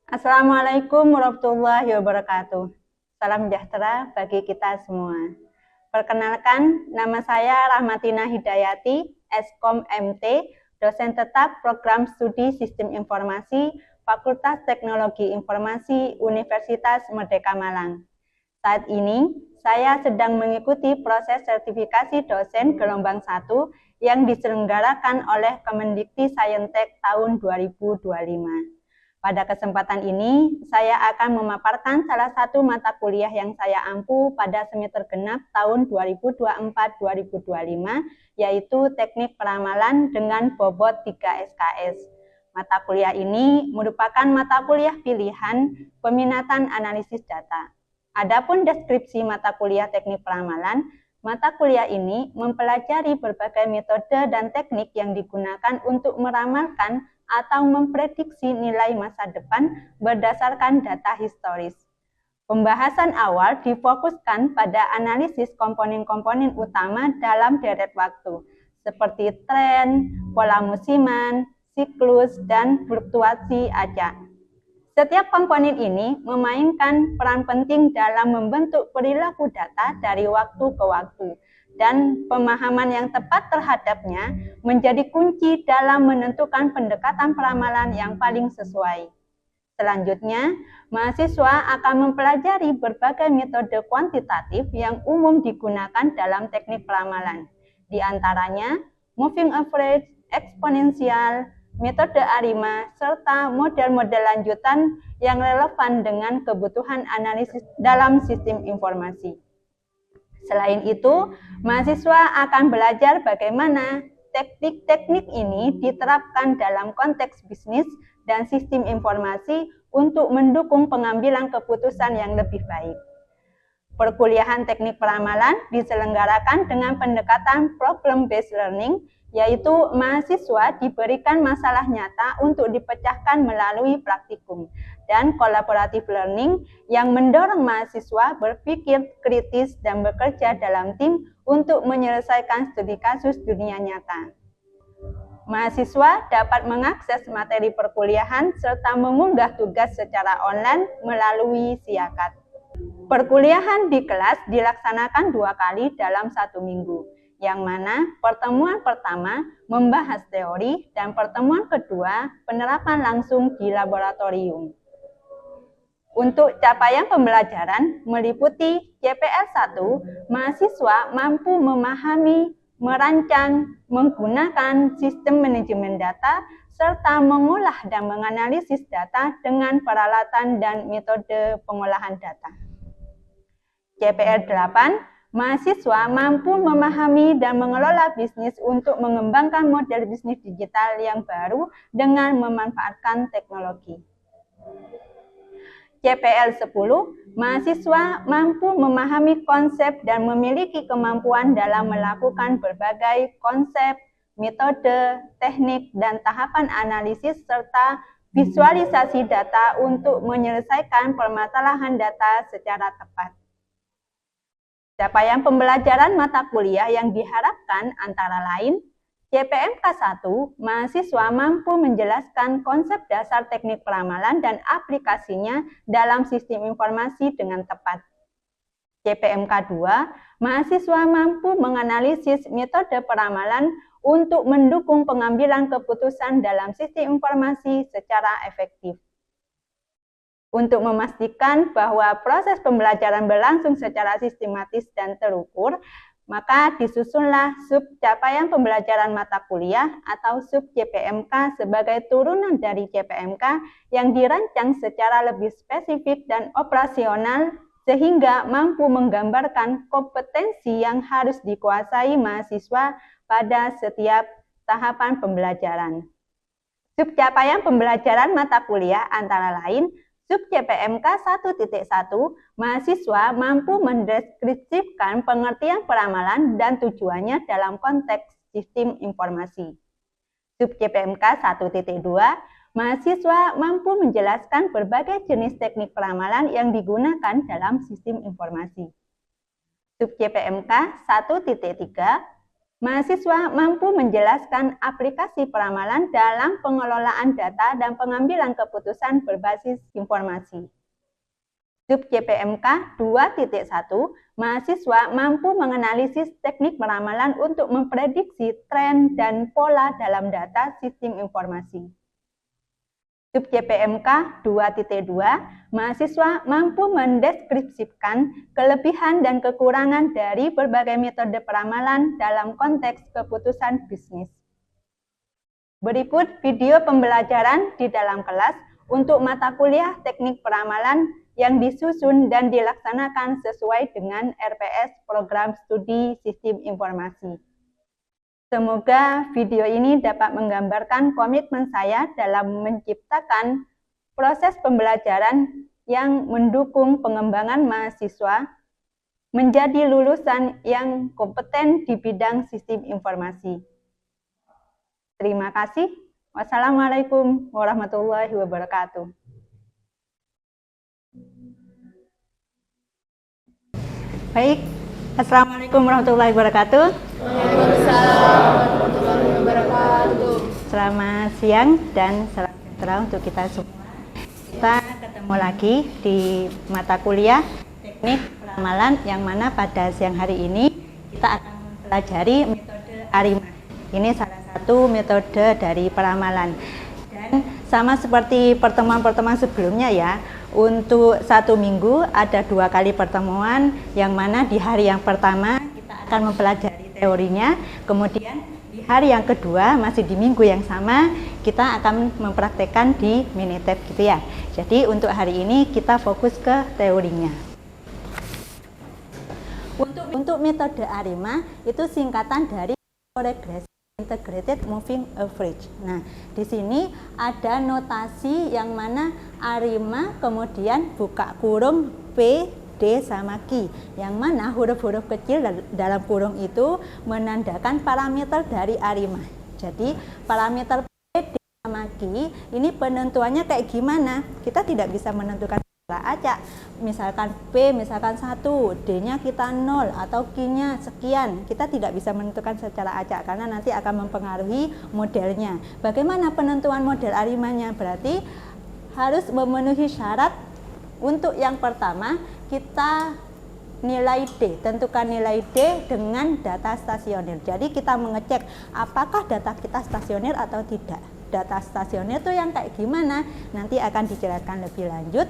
Assalamualaikum warahmatullahi wabarakatuh. Salam sejahtera bagi kita semua. Perkenalkan, nama saya Rahmatina Hidayati, Eskom MT, dosen tetap Program Studi Sistem Informasi, Fakultas Teknologi Informasi, Universitas Merdeka Malang. Saat ini, saya sedang mengikuti proses sertifikasi dosen gelombang 1 yang diselenggarakan oleh Kemendikti-Saintek tahun 2025. Pada kesempatan ini, saya akan memaparkan salah satu mata kuliah yang saya ampu pada semester genap tahun 2024-2025, yaitu Teknik Peramalan dengan bobot 3 SKS. Mata kuliah ini merupakan mata kuliah pilihan peminatan analisis data. Adapun deskripsi mata kuliah Teknik Peramalan, mata kuliah ini mempelajari berbagai metode dan teknik yang digunakan untuk meramalkan atau memprediksi nilai masa depan berdasarkan data historis. Pembahasan awal difokuskan pada analisis komponen-komponen utama dalam deret waktu, seperti tren, pola musiman, siklus, dan fluktuasi acak. Setiap komponen ini memainkan peran penting dalam membentuk perilaku data dari waktu ke waktu, dan pemahaman yang tepat terhadapnya menjadi kunci dalam menentukan pendekatan peramalan yang paling sesuai. Selanjutnya, mahasiswa akan mempelajari berbagai metode kuantitatif yang umum digunakan dalam teknik peramalan, di antaranya moving average, eksponensial, metode ARIMA, serta model-model lanjutan yang relevan dengan kebutuhan analisis dalam sistem informasi. Selain itu, mahasiswa akan belajar bagaimana teknik-teknik ini diterapkan dalam konteks bisnis dan sistem informasi untuk mendukung pengambilan keputusan yang lebih baik. Perkuliahan teknik peramalan diselenggarakan dengan pendekatan problem-based learning, yaitu mahasiswa diberikan masalah nyata untuk dipecahkan melalui praktikum, dan collaborative learning yang mendorong mahasiswa berpikir kritis dan bekerja dalam tim untuk menyelesaikan studi kasus dunia nyata. Mahasiswa dapat mengakses materi perkuliahan serta mengunggah tugas secara online melalui Siakat. Perkuliahan di kelas dilaksanakan 2 kali dalam 1 minggu, yang mana pertemuan pertama membahas teori dan pertemuan kedua penerapan langsung di laboratorium. Untuk capaian pembelajaran meliputi CPL 1, mahasiswa mampu memahami, merancang, menggunakan sistem manajemen data, serta mengolah dan menganalisis data dengan peralatan dan metode pengolahan data. CPL 8, mahasiswa mampu memahami dan mengelola bisnis untuk mengembangkan model bisnis digital yang baru dengan memanfaatkan teknologi. CPL 10, mahasiswa mampu memahami konsep dan memiliki kemampuan dalam melakukan berbagai konsep, metode, teknik, dan tahapan analisis serta visualisasi data untuk menyelesaikan permasalahan data secara tepat. Capaian pembelajaran mata kuliah yang diharapkan antara lain, CPMK 1, mahasiswa mampu menjelaskan konsep dasar teknik peramalan dan aplikasinya dalam sistem informasi dengan tepat. CPMK 2, mahasiswa mampu menganalisis metode peramalan untuk mendukung pengambilan keputusan dalam sistem informasi secara efektif. Untuk memastikan bahwa proses pembelajaran berlangsung secara sistematis dan terukur, maka disusunlah sub capaian pembelajaran mata kuliah atau sub CPMK sebagai turunan dari CPMK yang dirancang secara lebih spesifik dan operasional sehingga mampu menggambarkan kompetensi yang harus dikuasai mahasiswa pada setiap tahapan pembelajaran. Sub capaian pembelajaran mata kuliah antara lain sub CPMK 1.1, mahasiswa mampu mendeskripsikan pengertian peramalan dan tujuannya dalam konteks sistem informasi. Sub CPMK 1.2, mahasiswa mampu menjelaskan berbagai jenis teknik peramalan yang digunakan dalam sistem informasi. Sub CPMK 1.3, Mahasiswa mampu menjelaskan aplikasi peramalan dalam pengelolaan data dan pengambilan keputusan berbasis informasi. Sub JPMK 2.1, mahasiswa mampu menganalisis teknik peramalan untuk memprediksi tren dan pola dalam data sistem informasi. Sub JPMK 2.2, mahasiswa mampu mendeskripsikan kelebihan dan kekurangan dari berbagai metode peramalan dalam konteks keputusan bisnis. Berikut video pembelajaran di dalam kelas untuk mata kuliah teknik peramalan yang disusun dan dilaksanakan sesuai dengan RPS Program Studi Sistem Informasi. Semoga video ini dapat menggambarkan komitmen saya dalam menciptakan proses pembelajaran yang mendukung pengembangan mahasiswa menjadi lulusan yang kompeten di bidang sistem informasi. Terima kasih. Wassalamualaikum warahmatullahi wabarakatuh. Baik, Assalamualaikum warahmatullahi wabarakatuh. Waalaikumsalam warahmatullahi wabarakatuh. Selamat siang dan salam sejahtera untuk kita semua. Kita ketemu lagi di mata kuliah teknik peramalan yang mana pada siang hari ini kita akan mempelajari metode ARIMA. Ini salah satu metode dari peramalan. Dan sama seperti pertemuan-pertemuan sebelumnya ya, untuk 1 minggu ada 2 kali pertemuan, yang mana di hari yang pertama kita akan mempelajari teorinya, kemudian di hari yang kedua masih di minggu yang sama kita akan mempraktekkan di Minitab gitu ya. Jadi untuk hari ini kita fokus ke teorinya. Untuk metode ARIMA itu singkatan dari Regression Integrated Moving Average. Nah, di sini ada notasi yang mana ARIMA kemudian buka kurung P, D sama Q, yang mana huruf-huruf kecil dalam kurung itu menandakan parameter dari ARIMA. Jadi parameter P, D sama Q ini penentuannya kayak gimana? Kita tidak bisa menentukan secara acak. Misalkan P misalkan 1, D-nya kita 0 atau Q-nya sekian. Kita tidak bisa menentukan secara acak karena nanti akan mempengaruhi modelnya. Bagaimana penentuan model ARIMA-nya? Berarti harus memenuhi syarat. Untuk yang pertama, kita nilai D, tentukan nilai D dengan data stasioner. Jadi kita mengecek apakah data kita stasioner atau tidak. Data stasioner itu yang kayak gimana? Nanti akan dijelaskan lebih lanjut.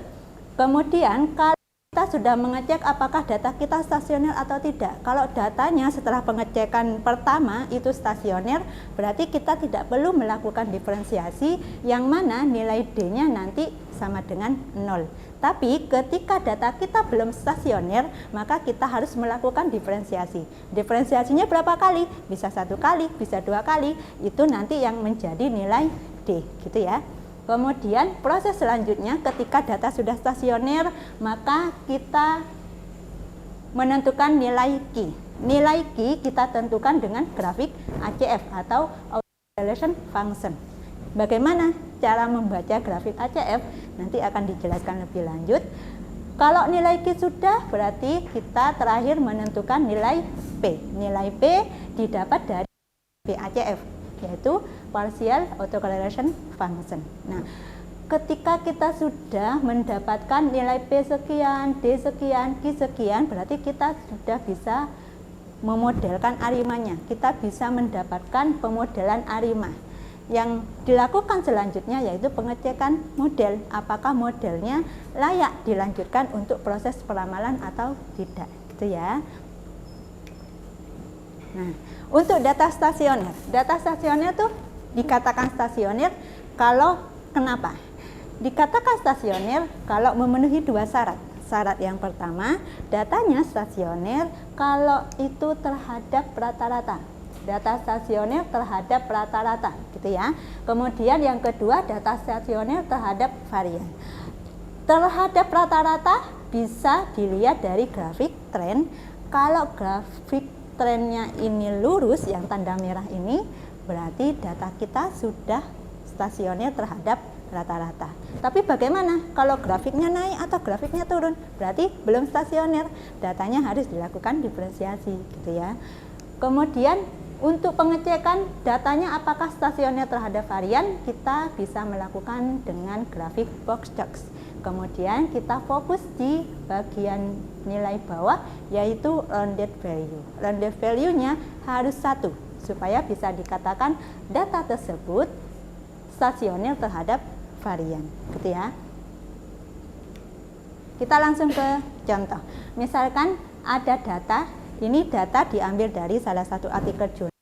Kemudian kalau kita sudah mengecek apakah data kita stasioner atau tidak. Kalau datanya setelah pengecekan pertama itu stasioner, berarti kita tidak perlu melakukan diferensiasi yang mana nilai D-nya nanti sama dengan 0. Tapi ketika data kita belum stasioner, maka kita harus melakukan diferensiasi. Diferensiasinya berapa kali? Bisa 1 kali, bisa 2 kali. Itu nanti yang menjadi nilai D, gitu ya. Kemudian proses selanjutnya ketika data sudah stasioner, maka kita menentukan nilai Q. Nilai Q kita tentukan dengan grafik ACF atau Autocorrelation Function. Bagaimana cara membaca grafik ACF? Nanti akan dijelaskan lebih lanjut. Kalau nilai Q sudah, berarti kita terakhir menentukan nilai P. Nilai P didapat dari ACF, yaitu Partial Autocorrelation Function. Nah, ketika kita sudah mendapatkan nilai P sekian, D sekian, Q sekian, berarti kita sudah bisa memodelkan ARIMA-nya. Kita bisa mendapatkan pemodelan ARIMA. Yang dilakukan selanjutnya yaitu pengecekan model, apakah modelnya layak dilanjutkan untuk proses peramalan atau tidak, gitu ya. Nah, untuk data stasioner tuh dikatakan stasioner kalau kenapa? Dikatakan stasioner kalau memenuhi 2 syarat. Syarat yang pertama, datanya stasioner kalau itu terhadap rata-rata. Data stasioner terhadap rata-rata, gitu ya. Kemudian yang kedua, data stasioner terhadap varian. Terhadap rata-rata bisa dilihat dari grafik tren. Kalau grafik trennya ini lurus, yang tanda merah ini, berarti data kita sudah stasioner terhadap rata-rata. Tapi bagaimana kalau grafiknya naik atau grafiknya turun? Berarti belum stasioner. Datanya harus dilakukan diferensiasi, gitu ya. Kemudian Untuk pengecekan datanya apakah stasioner terhadap varian, kita bisa melakukan dengan grafik box checks. Kemudian kita fokus di bagian nilai bawah, yaitu rounded value. Rounded value-nya harus 1 supaya bisa dikatakan data tersebut stasioner terhadap varian, gitu ya. Kita langsung ke contoh. Misalkan ada data, ini data diambil dari salah satu artikel jurnal.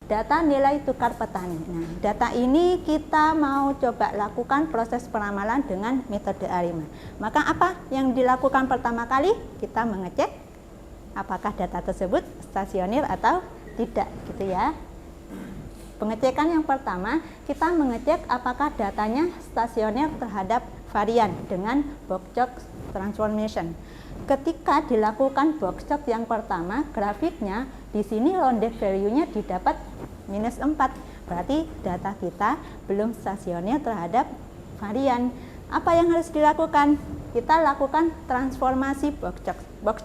Data nilai tukar petani. Nah, data ini kita mau coba lakukan proses penamalan dengan metode ARIMA. Maka apa yang dilakukan pertama kali? Kita mengecek apakah data tersebut stasioner atau tidak, gitu ya. Pengecekan yang pertama, kita mengecek apakah datanya stasioner terhadap varian dengan box check transformation. Ketika dilakukan box check yang pertama, grafiknya di sini rounded value-nya didapat -4. Berarti data kita belum stasioner terhadap varian. Apa yang harus dilakukan? Kita lakukan transformasi box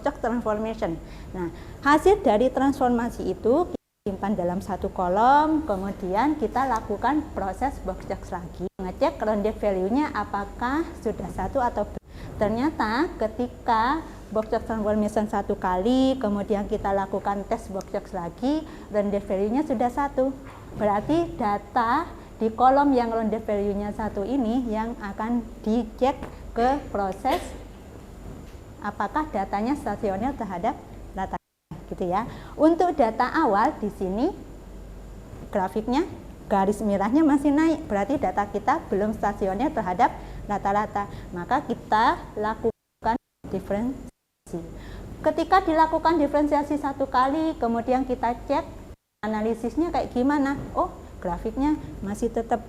check transformation. Nah, hasil dari transformasi itu kita simpan dalam satu kolom, kemudian kita lakukan proses box check lagi, mengecek rounded value-nya apakah sudah 1 atau belum. Ternyata ketika box check transformation 1 kali, kemudian kita lakukan tes box check lagi, rounded value-nya sudah 1. Berarti data di kolom yang rounded value-nya 1 ini yang akan dicek ke proses apakah datanya stasioner terhadap data, gitu ya. Untuk data awal di sini grafiknya garis merahnya masih naik, berarti data kita belum stasioner terhadap rata-rata. Maka kita lakukan diferensiasi. Ketika dilakukan diferensiasi 1 kali, kemudian kita cek analisisnya kayak gimana. Oh, grafiknya masih tetap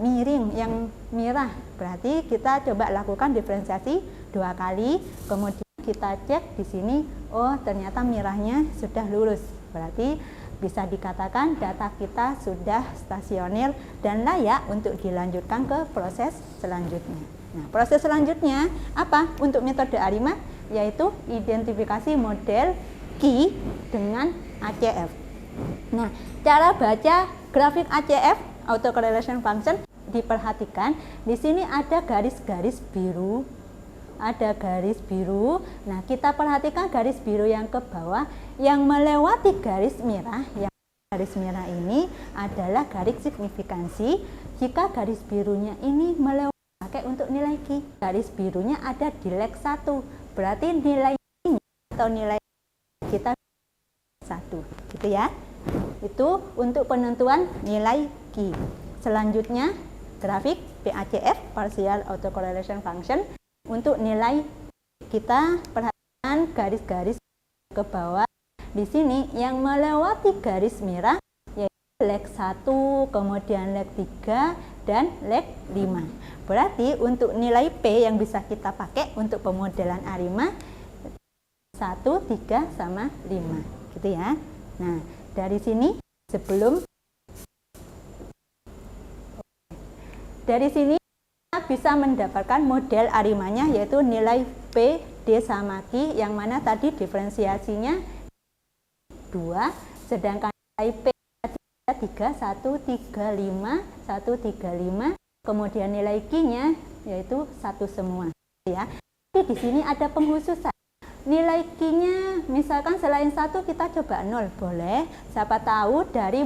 miring, yang merah. Berarti kita coba lakukan diferensiasi 2 kali, kemudian kita cek di sini, oh ternyata merahnya sudah lurus. Berarti bisa dikatakan data kita sudah stasioner dan layak untuk dilanjutkan ke proses selanjutnya. Nah, proses selanjutnya apa untuk metode ARIMA? Yaitu identifikasi model key dengan ACF. Nah, cara baca grafik ACF, autocorrelation function, diperhatikan. Di sini ada garis-garis biru. Ada garis biru. Nah, kita perhatikan garis biru yang ke bawah yang melewati garis merah. Yang garis merah ini adalah garis signifikansi. Jika garis birunya ini melewati pakai untuk nilai Q. Garis birunya ada di leg 1. Berarti nilai ini atau nilai kita 1, gitu ya. Itu untuk penentuan nilai Q. Selanjutnya grafik PACF, partial autocorrelation function. Untuk nilai kita perhatikan garis-garis ke bawah. Di sini yang melewati garis merah yaitu leg 1, kemudian leg 3 dan leg 5. Berarti untuk nilai P yang bisa kita pakai untuk pemodelan ARIMA 1, 3 sama 5, gitu ya. Nah, dari sini kita bisa mendapatkan model ARIMA-nya yaitu nilai P, D sama Q, yang mana tadi diferensiasinya 2, sedangkan nilai P 3, 1, 3, 5, 1, 3, 5, kemudian nilai Q-nya yaitu 1 semua, ya. Tapi di sini ada pengkhususan. Nilai Q-nya misalkan selain 1 kita coba 0, boleh. Siapa tahu dari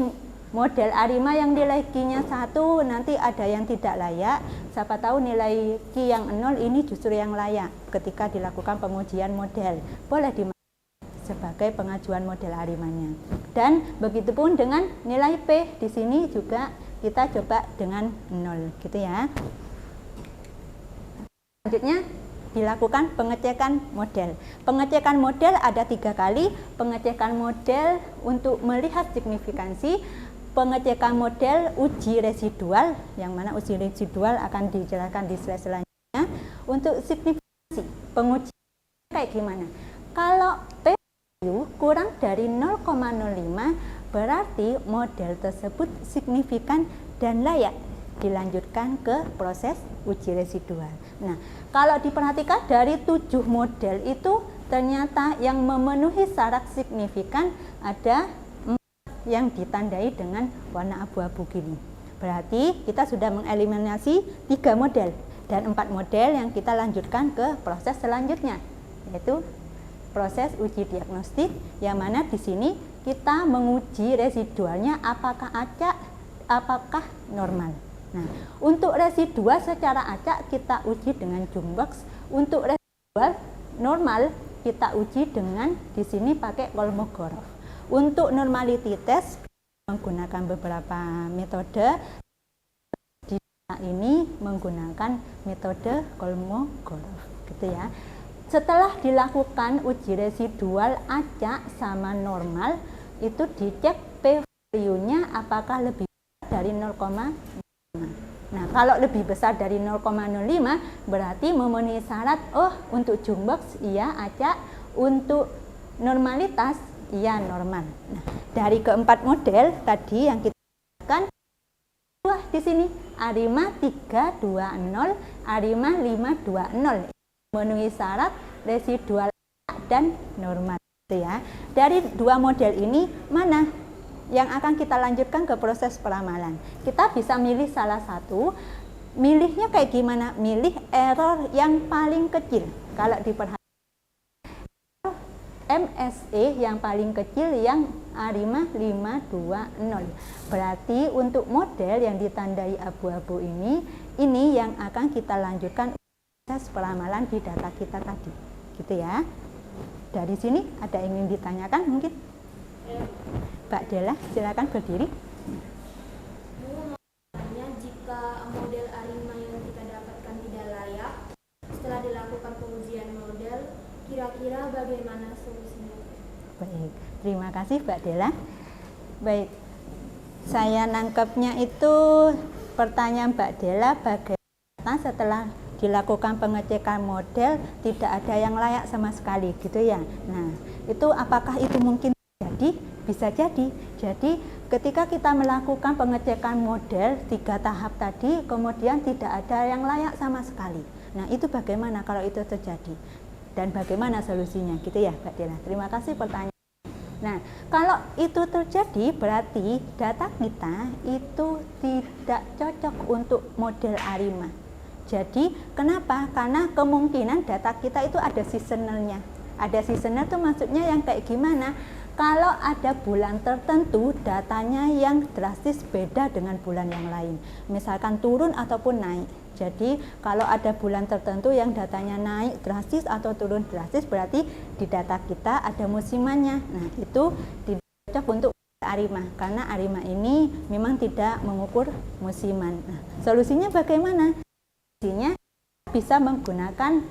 model ARIMA yang nilai Q-nya 1 nanti ada yang tidak layak. Siapa tahu nilai Q yang 0 ini justru yang layak ketika dilakukan pengujian model. Boleh dimasukkan sebagai pengajuan model ARIMA-nya. Dan begitupun dengan nilai P di sini juga kita coba dengan 0, gitu ya. Selanjutnya dilakukan pengecekan model. Pengecekan model ada 3 kali. Pengecekan model untuk melihat signifikansi, pengecekan model uji residual, yang mana uji residual akan dijelaskan di slide selanjutnya. Untuk signifikansi, pengujian kayak gimana? Kalau P kurang dari 0,05 berarti model tersebut signifikan dan layak dilanjutkan ke proses uji residual. Nah, kalau diperhatikan dari 7 model itu ternyata yang memenuhi syarat signifikan ada 4 yang ditandai dengan warna abu-abu gini. Berarti kita sudah mengeliminasi 3 model dan 4 model yang kita lanjutkan ke proses selanjutnya, yaitu proses uji diagnostik, yang mana di sini kita menguji residualnya apakah acak, apakah normal. Nah, untuk residual secara acak kita uji dengan jumbox, untuk residual normal kita uji dengan di sini pakai Kolmogorov. Untuk normality test menggunakan beberapa metode. Di ini menggunakan metode Kolmogorov, gitu ya. Setelah dilakukan uji residual acak sama normal, itu dicek p-value-nya apakah lebih besar dari 0,5. Nah, kalau lebih besar dari 0,05 berarti memenuhi syarat, oh untuk jumbox iya acak, untuk normalitas iya normal. Nah, dari keempat model tadi yang kita lakukan, di sini ARIMA 320, ARIMA 520 memenuhi syarat residual dan normal, gitu ya. Dari 2 model ini mana yang akan kita lanjutkan ke proses peramalan? Kita bisa milih salah satu. Milihnya kayak gimana? Milih error yang paling kecil. Kalau diperhatikan MSE yang paling kecil yang ARIMA 520. Berarti untuk model yang ditandai abu-abu ini yang akan kita lanjutkan proses peramalan di data kita tadi, gitu ya. Dari sini ada yang ingin ditanyakan mungkin? Mbak Dela, silakan berdiri. Jika model ARIMA yang kita dapatkan tidak layak, setelah dilakukan pengujian model, kira-kira bagaimana solusinya? Baik, terima kasih Mbak Dela. Baik, saya nangkepnya itu pertanyaan Mbak Dela, bagaimana setelah dilakukan pengecekan model tidak ada yang layak sama sekali, gitu ya. Nah, itu apakah itu mungkin terjadi? Bisa jadi. Jadi ketika kita melakukan pengecekan model 3 tahap tadi, kemudian tidak ada yang layak sama sekali. Nah, itu bagaimana kalau itu terjadi? Dan bagaimana solusinya, gitu ya Mbak Dela. Terima kasih pertanyaan. Nah, kalau itu terjadi berarti data kita itu tidak cocok untuk model ARIMA. Jadi kenapa? Karena kemungkinan data kita itu ada seasonalnya. Ada seasonal itu maksudnya yang kayak gimana? Kalau ada bulan tertentu datanya yang drastis beda dengan bulan yang lain, misalkan turun ataupun naik. Jadi kalau ada bulan tertentu yang datanya naik drastis atau turun drastis, berarti di data kita ada musimannya. Nah, itu tidak cocok untuk ARIMA, karena ARIMA ini memang tidak mengukur musiman. Nah, solusinya bagaimana? Solusinya bisa menggunakan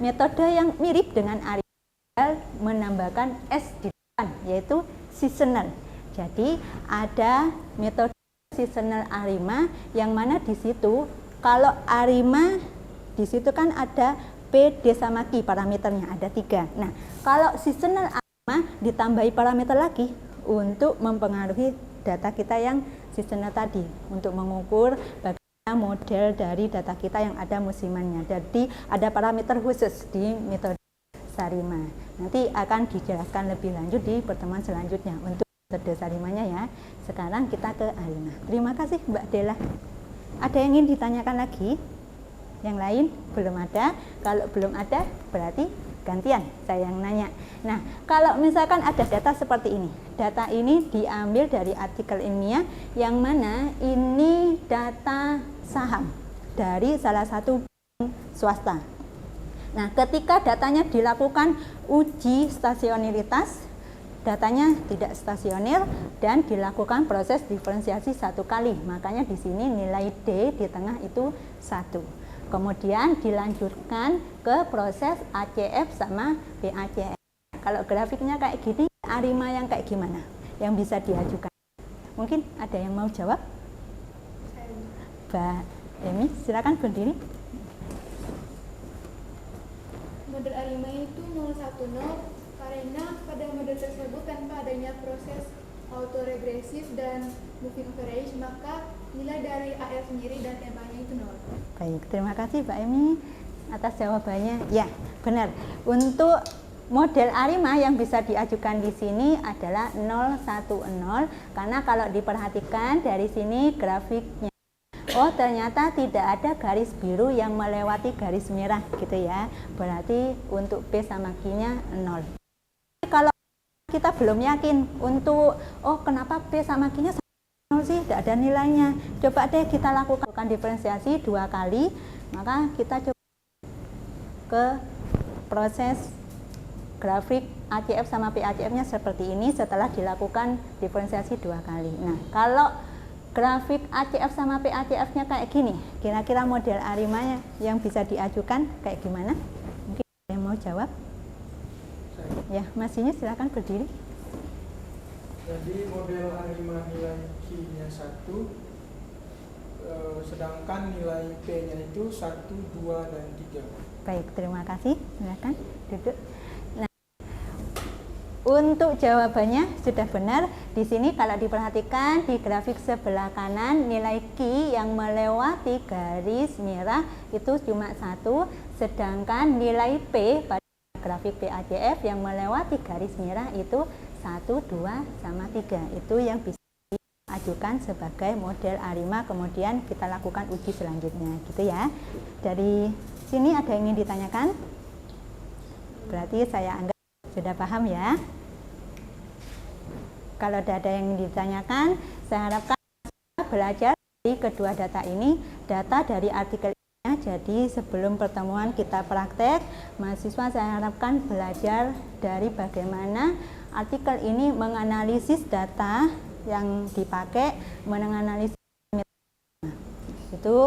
metode yang mirip dengan ARIMA, menambahkan S di depan, yaitu seasonal. Jadi ada metode seasonal ARIMA yang mana di situ kalau ARIMA di situ kan ada P, D sama Q parameternya, ada 3. Nah, kalau seasonal ARIMA ditambahi parameter lagi untuk mempengaruhi data kita yang seasonal tadi, untuk mengukur bagaimana model dari data kita yang ada musimannya. Jadi ada parameter khusus di metode SARIMA. Nanti akan dijelaskan lebih lanjut di pertemuan selanjutnya untuk metode SARIMA-nya ya. Sekarang kita ke ARIMA. Terima kasih Mbak Dela. Ada yang ingin ditanyakan lagi? Yang lain belum ada. Kalau belum ada berarti gantian saya yang nanya. Nah, kalau misalkan ada data seperti ini, data ini diambil dari artikel ilmiah yang mana ini data saham dari salah satu bank swasta. Nah, ketika datanya dilakukan uji stasioneritas, datanya tidak stasioner dan dilakukan proses diferensiasi 1 kali. Makanya di sini nilai D di tengah itu 1. Kemudian dilanjutkan ke proses ACF sama BACF. Kalau grafiknya kayak gini, ARIMA yang kayak gimana? Yang bisa diajukan? Mungkin ada yang mau jawab? Mbak Emi, silakan berdiri. Model ARIMA itu 010 karena pada model tersebut tanpa adanya proses autoregresif dan moving average, maka nilai dari AR sendiri dan EMA-nya itu 0. Baik, terima kasih Mbak Emi atas jawabannya. Ya, benar. Untuk Model ARIMA yang bisa diajukan di sini adalah 010, karena kalau diperhatikan dari sini grafiknya, oh ternyata tidak ada garis biru yang melewati garis merah gitu ya. Berarti untuk P sama Q-nya 0. Kalau kita belum yakin untuk kenapa P sama Q-nya 0 sih, tidak ada nilainya. Coba deh kita lakukan diferensiasi 2 kali, maka kita coba ke proses grafik ACF sama PACF-nya seperti ini setelah dilakukan diferensiasi 2 kali. Nah, kalau grafik ACF sama PACF-nya kayak gini, kira-kira model ARIMA yang bisa diajukan kayak gimana? Mungkin ada yang mau jawab? Ya, Mas-nya silakan berdiri. Jadi model ARIMA nilai Q-nya 1, sedangkan nilai P-nya itu 1, 2, dan 3. Baik, terima kasih. Silakan duduk. Untuk jawabannya sudah benar. Di sini kalau diperhatikan di grafik sebelah kanan, nilai Q yang melewati garis merah itu cuma 1, sedangkan nilai P pada grafik PACF yang melewati garis merah itu 1, 2, sama 3. Itu yang bisa diajukan sebagai model ARIMA, kemudian kita lakukan uji selanjutnya gitu ya. Dari sini ada yang ingin ditanyakan? Berarti saya anggap sudah paham ya. Kalau tidak ada yang ditanyakan, saya harapkan belajar dari kedua data ini, data dari artikel ini. Jadi sebelum pertemuan kita praktek, mahasiswa saya harapkan belajar dari bagaimana artikel ini menganalisis data yang dipakai, menganalisis itu.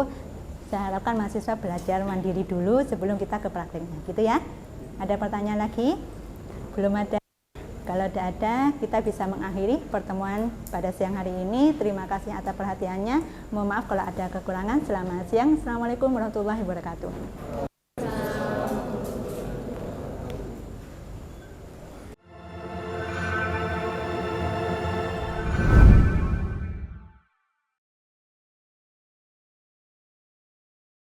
Saya harapkan mahasiswa belajar mandiri dulu sebelum kita ke prakteknya, gitu ya. Ada pertanyaan lagi? Belum ada? Kalau tidak ada, kita bisa mengakhiri pertemuan pada siang hari ini. Terima kasih atas perhatiannya. Mohon maaf kalau ada kekurangan. Selamat siang. Assalamualaikum warahmatullahi wabarakatuh.